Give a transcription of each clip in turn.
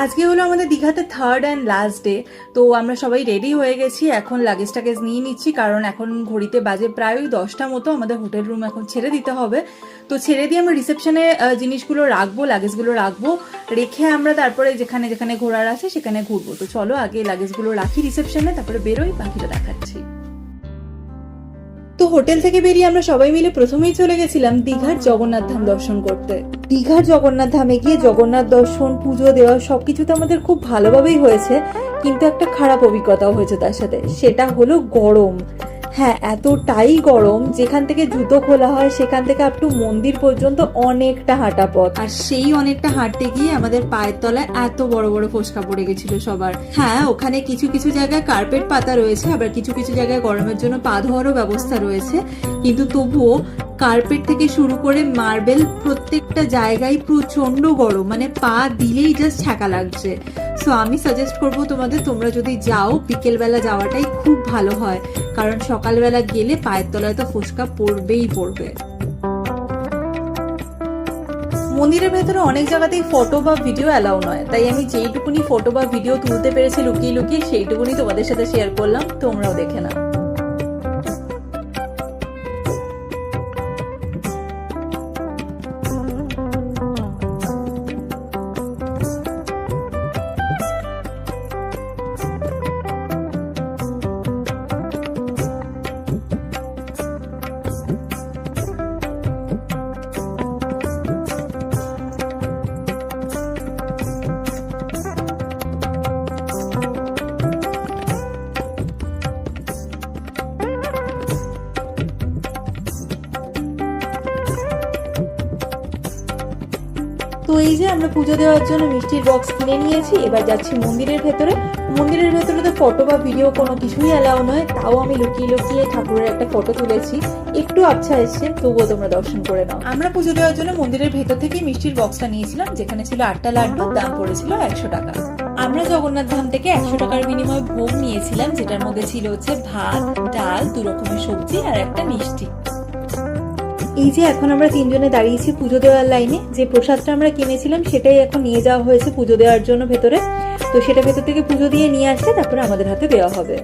আজকে হলো আমাদের দীঘাতে থার্ড অ্যান্ড লাস্ট ডে। তো আমরা সবাই রেডি হয়ে গেছি, এখন লাগেজ টাগেজ নিয়ে নিচ্ছি, কারণ এখন ঘড়িতে বাজে প্রায় 10টা মতো। আমাদের হোটেল রুম এখন ছেড়ে দিতে হবে। তো ছেড়ে দিয়ে আমরা রিসেপশনে জিনিসগুলো রাখবো, লাগেজগুলো রাখবো, রেখে আমরা তারপরে যেখানে যেখানে ঘোরার আছে সেখানে ঘুরবো। তো চলো আগে লাগেজগুলো রাখি রিসেপশনে, তারপরে বেরোই, বাকিটা দেখাচ্ছি। তো হোটেল থেকে বেরিয়ে আমরা সবাই মিলে প্রথমেই চলে গেছিলাম দীঘার জগন্নাথ ধাম দর্শন করতে। দীঘার জগন্নাথ ধামে গিয়ে জগন্নাথ দর্শন, পুজো দেওয়া সবকিছু তো আমাদের খুব ভালোভাবেই হয়েছে, কিন্তু একটা খারাপ অভিজ্ঞতাও হয়েছে তার সাথে, সেটা হলো গরম। হ্যাঁ, এতটাই গরম, যেখান থেকে জুতো খোলা হয় সেখান থেকে আপ টু মন্দির পর্যন্ত অনেকটা হাঁটা পথ, আর সেই অনেকটা হাঁটতে গিয়ে আমাদের পায়ের তলায় এত বড় বড় ফোসকা পড়ে গেছিল সবার। হ্যাঁ, ওখানে কিছু কিছু জায়গায় কার্পেট পাতা রয়েছে, আবার কিছু কিছু জায়গায় গরমের জন্য পা ধোয়ারও ব্যবস্থা রয়েছে, কিন্তু তবুও কার্পেট থেকে শুরু করে মার্বেল প্রত্যেকটা জায়গায় প্রচন্ড গরম, মানে পা দিলেই জাস্ট ছ্যাঁকা লাগছে। সো আমি সাজেস্ট করবো তোমাদের, তোমরা যদি যাও বিকেলবেলা যাওয়াটাই খুব ভালো হয়, কারণ সকালবেলা গেলে পায়ের তলায় তো ফোসকা পড়বেই পড়বে। মন্দিরের ভেতরে অনেক জায়গাতেই ফটো বা ভিডিও অ্যালাউ নয়, তাই আমি যেইটুকুনি ফটো বা ভিডিও তুলতে পেরেছি লুকিয়ে লুকিয়ে সেইটুকুনি তোমাদের সাথে শেয়ার করলাম, তোমরাও দেখে নাও। তো এই যে আমরা পুজো দেওয়ার জন্য মিষ্টির বক্স কিনে নিয়েছি, এবার যাচ্ছি মন্দিরের ভেতরে। মন্দিরের ভেতরে তো ফটো বা ভিডিও কোনো কিছুই অ্যালাউ নয়, তাও আমি লুকিয়ে লুকিয়ে ঠাকুরের একটা ফটো তুলেছি, একটু আচ্ছা এসছে, তবুও তোমরা দর্শন করে নাও। আমরা পুজো দেওয়ার জন্য মন্দিরের ভেতর থেকে মিষ্টির বক্সটা নিয়েছিলাম, যেখানে ছিল 8টা লাড্ডু, দাম পড়েছিল 100 টাকা। আমরা জগন্নাথ ধাম থেকে 100 টাকার বিনিময়ে ভোগ নিয়েছিলাম, যেটার মধ্যে ছিল হচ্ছে ভাত, ডাল, 2 রকমের সবজি আর একটা মিষ্টি। এই যে এখন আমরা তিনজনে দাঁড়িয়েছি পুজো দেওয়ার লাইনে, যে প্রসাদটা আমরা কিনেছিলাম সেটাই এখন নিয়ে যাওয়া হয়েছে পুজো দেওয়ার জন্য ভেতরে। তো সেটা ভেতর থেকে পুজো দিয়ে নিয়ে আসলে তারপরে আমাদের হাতে দেওয়া হবে।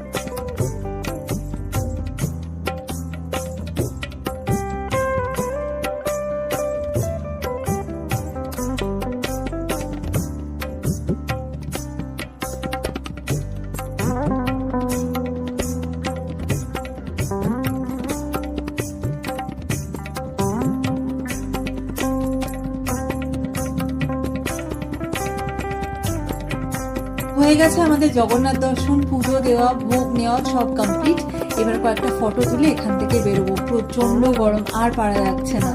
হয়ে গেছে আমাদের জগন্নাথ দর্শন, পুজো দেওয়া, ভোগ নেওয়া সব কমপ্লিট। এবার কয়েকটা ফটো তুলে এখান থেকে বেরোবো, প্রচন্ড গরম, আর পারা যাচ্ছে না।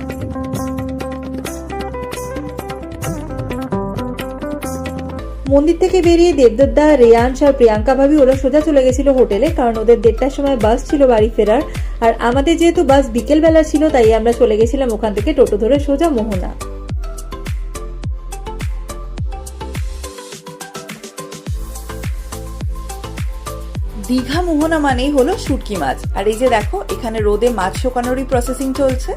মন্দির থেকে বেরিয়ে দেবদত্তা, রেয়াংশ আর প্রিয়াঙ্কা ভাবি ওরা সোজা চলে গেছিল হোটেলে, কারণ ওদের 1:30টার সময় বাস ছিল বাড়ি ফেরার। আর আমাদের যেহেতু বাস বিকেল বেলা ছিল, তাই আমরা চলে গেছিলাম ওখান থেকে টোটো ধরে সোজা মোহনা। দীঘা মোহনা মানেই হলো শুটকি মাছ, আর এই যে দেখো এখানে রোদে মাছ শুকানোরই প্রসেসিং চলছে।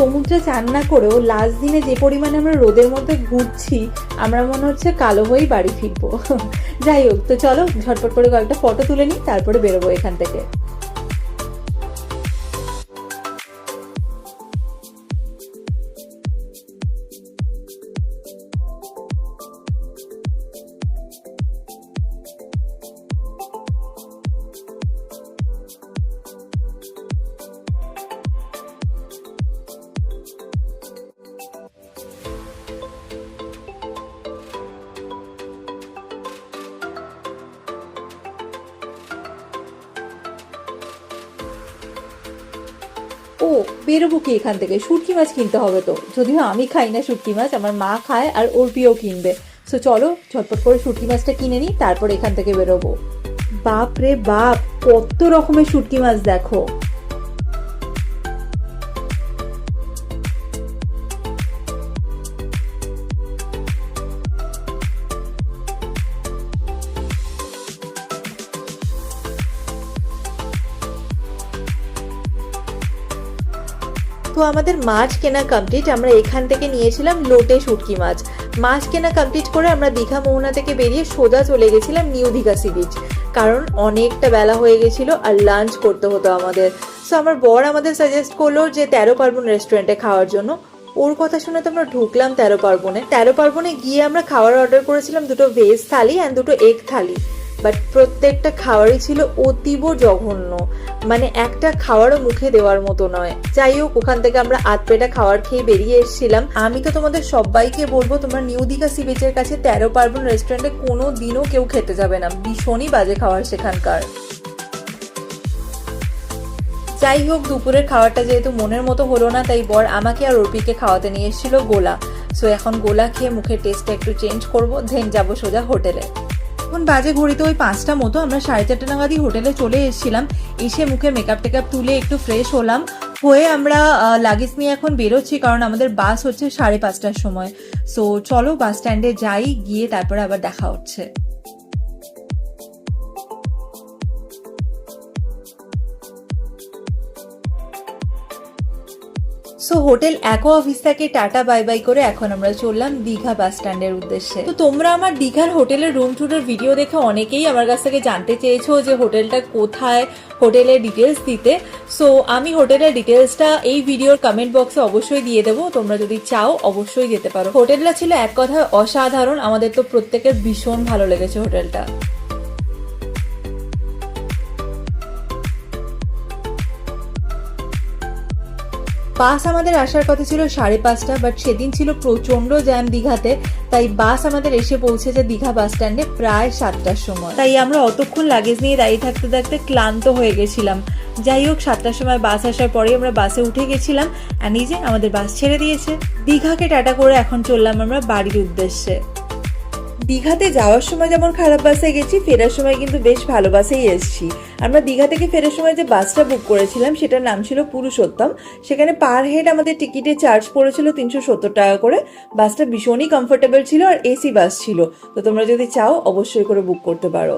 সমুদ্রে চান না করেও লাস্ট দিনে যে পরিমাণে আমরা রোদের মধ্যে ঘুরছি, আমরা মনে হচ্ছে কালো হয়েই বাড়ি ফিরবো। যাই হোক, তো চলো ঝটপট করে কয়েকটা ফটো তুলে নিই, তারপরে বেরোবো এখান থেকে। ও, বেরোবো কি এখান থেকে? শুটকি মাছ কিনতে হবে তো, যদিও আমি খাই না শুটকি মাছ, আমার মা খায় আর অর্পিও কিনবে। সো চলো ঝটপট করে শুটকি মাছটা কিনে নিই, তারপর এখান থেকে বেরোবো। বাপ রে বাপ, কত রকমের শুটকি মাছ দেখো। তো আমাদের মাছ কেনা কমপ্লিট, আমরা এখান থেকে নিয়েছিলাম লোটে শুটকি মাছ। মাছ কেনা কমপ্লিট করে আমরা দীঘা মোহনা থেকে বেরিয়ে সোজা চলে গেছিলাম নিউ দীঘা সি বিচ, কারণ অনেকটা বেলা হয়ে গেছিলো আর লাঞ্চ করতে হতো আমাদের। সো আমার বর আমাদের সাজেস্ট করলো যে 13 পার্বণ রেস্টুরেন্টে খাওয়ার জন্য। ওর কথা শুনে তো আমরা ঢুকলাম 13 পার্বণে। 13 পার্বণে গিয়ে আমরা খাবার অর্ডার করেছিলাম 2টো ভেজ থালি অ্যান্ড 2টো এগ থালি। বাট প্রত্যেকটা খাবারই ছিল অতীব জঘন্য, মানে একটা খাবারও মুখে দেওয়ার মতো নয়। যাই হোক, ওখান থেকে আমরা আধপেটা খাবার খেয়ে বেরিয়ে এসেছিলাম। আমি তো তোমাদের সবাইকে বলবো, তোমরা নিউ দীঘা সি বিচের কাছে 13 পার্বণ রেস্টুরেন্টে কোনো দিনও কেউ খেতে যাবে না, ভীষণই বাজে খাবার সেখানকার। যাই হোক, দুপুরের খাবারটা যেহেতু মনের মতো হলো না, তাই বর আমাকে আর অর্পিকে খাওয়াতে নিয়ে এসেছিল গোলা। সো এখন গোলা খেয়ে মুখের টেস্টটা একটু চেঞ্জ করবো, দেন যাবো সোজা হোটেলে। এখন বাজে ঘড়িতে ওই 5টা মতো, আমরা 4:30 নাগাদই হোটেলে চলে এসেছিলাম। এসে মুখে মেকআপ টেকআপ তুলে একটু ফ্রেশ হলাম, হয়ে আমরা লাগেজ নিয়ে এখন বেরোচ্ছি, কারণ আমাদের বাস হচ্ছে 5:30টার সময়। সো চলো বাস স্ট্যান্ডে যাই, গিয়ে তারপরে আবার দেখা হচ্ছে। সো হোটেল অ্যাকোয়া অফিস থেকে টাটা বাই বাই করে এখন আমরা চললাম দীঘা বাস স্ট্যান্ডের উদ্দেশ্যে। তো তোমরা আমার দীঘার হোটেলের রুম ট্যুরের ভিডিও দেখে অনেকেই আমার কাছ থেকে জানতে চেয়েছো যে হোটেলটা কোথায়, হোটেলের ডিটেলস দিতে। সো আমি হোটেলের ডিটেলসটা এই ভিডিওর কমেন্ট বক্সে অবশ্যই দিয়ে দেবো, তোমরা যদি চাও অবশ্যই যেতে পারো। হোটেলটা ছিল এক কথায় অসাধারণ, আমাদের তো প্রত্যেকের ভীষণ ভালো লেগেছে হোটেলটা। বাস আমাদের আসার কথা ছিল 5:30, বাট সেদিন ছিল প্রচন্ড জ্যাম দীঘাতে, তাই বাস আমাদের এসে পৌঁছেছে দীঘা বাস স্ট্যান্ডে প্রায় 7টার সময়। তাই আমরা অতক্ষণ লাগেজ নিয়ে দাঁড়িয়ে থাকতে থাকতে ক্লান্ত হয়ে গেছিলাম। যাই হোক, 7টার সময় বাস আসার পরে আমরা বাসে উঠে গেছিলাম, আর এই যে আমাদের বাস ছেড়ে দিয়েছে। দীঘাকে টাটা করে এখন চললাম আমরা বাড়ির উদ্দেশ্যে। দীঘাতে যাওয়ার সময় যেমন খারাপ বাসে গেছি, ফেরার সময় কিন্তু বেশ ভালো বাসেই এসেছি। আমরা দীঘা থেকে ফেরার সময় যে বাসটা বুক করেছিলাম সেটার নাম ছিল পুরুষোত্তম। সেখানে পার হেড আমাদের টিকিটে চার্জ পড়েছিল 370 টাকা করে। বাসটা ভীষণই কমফোর্টেবল ছিল আর এসি বাস ছিল, তো তোমরা যদি চাও অবশ্যই করে বুক করতে পারো।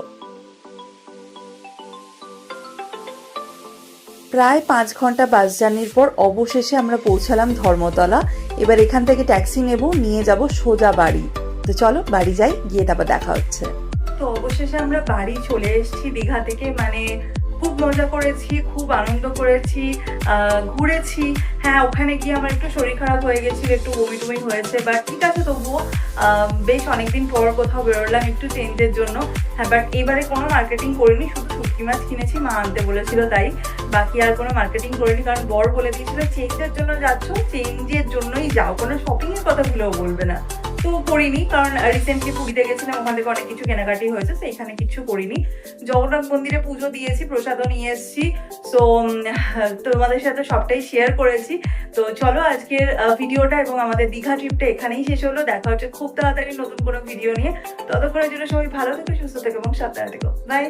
প্রায় 5 ঘন্টা বাস জার্নির পর অবশেষে আমরা পৌঁছালাম ধর্মতলা। এবার এখান থেকে ট্যাক্সি নেব, নিয়ে যাব সোজা বাড়ি। তো চলো বাড়ি যাই, গিয়ে তারপর দেখা হচ্ছে। তো অবশেষে আমরা বাড়ি চলে এসেছি দীঘা থেকে। মানে খুব মজা করেছি, খুব আনন্দ করেছি, ঘুরেছি। হ্যাঁ, ওখানে গিয়ে আমার একটু শরীর খারাপ হয়ে গেছিল, একটু বমি টমি হয়েছে, বাট ঠিক আছে, তবুও বেশ অনেকদিন পর কোথাও বেরোলাম একটু চেঞ্জের জন্য। হ্যাঁ, বাট এবারে কোনো মার্কেটিং করিনি, শুধু শুটকি মাছ কিনেছি, মা আনতে বলেছিল তাই। বাকি আর কোনো মার্কেটিং করিনি, কারণ বর বলে দিয়েছিল চেঞ্জের জন্য যাচ্ছ, চেঞ্জের জন্যই যাও, কোনো শপিংয়ের কথা ভুলেও বলবে না। তো করিনি, কারণ রিসেন্টলি পুরীতে গেছিলাম, ওখান থেকে অনেক কিছু কেনাকাটি হয়েছে, তো এখানে কিছু করিনি। জগন্নাথ মন্দিরে পুজো দিয়েছি, প্রসাদও নিয়ে এসেছি। সো তোমাদের সাথে সবটাই শেয়ার করেছি। তো চলো আজকের ভিডিওটা এবং আমাদের দীঘা ট্রিপটা এখানেই শেষ হলো। দেখা হচ্ছে খুব তাড়াতাড়ি নতুন কোনো ভিডিও নিয়ে। ততক্ষণের জন্য সবাই ভালো থেকো, সুস্থ থেকো এবং সাবধানে থেকো। বাই।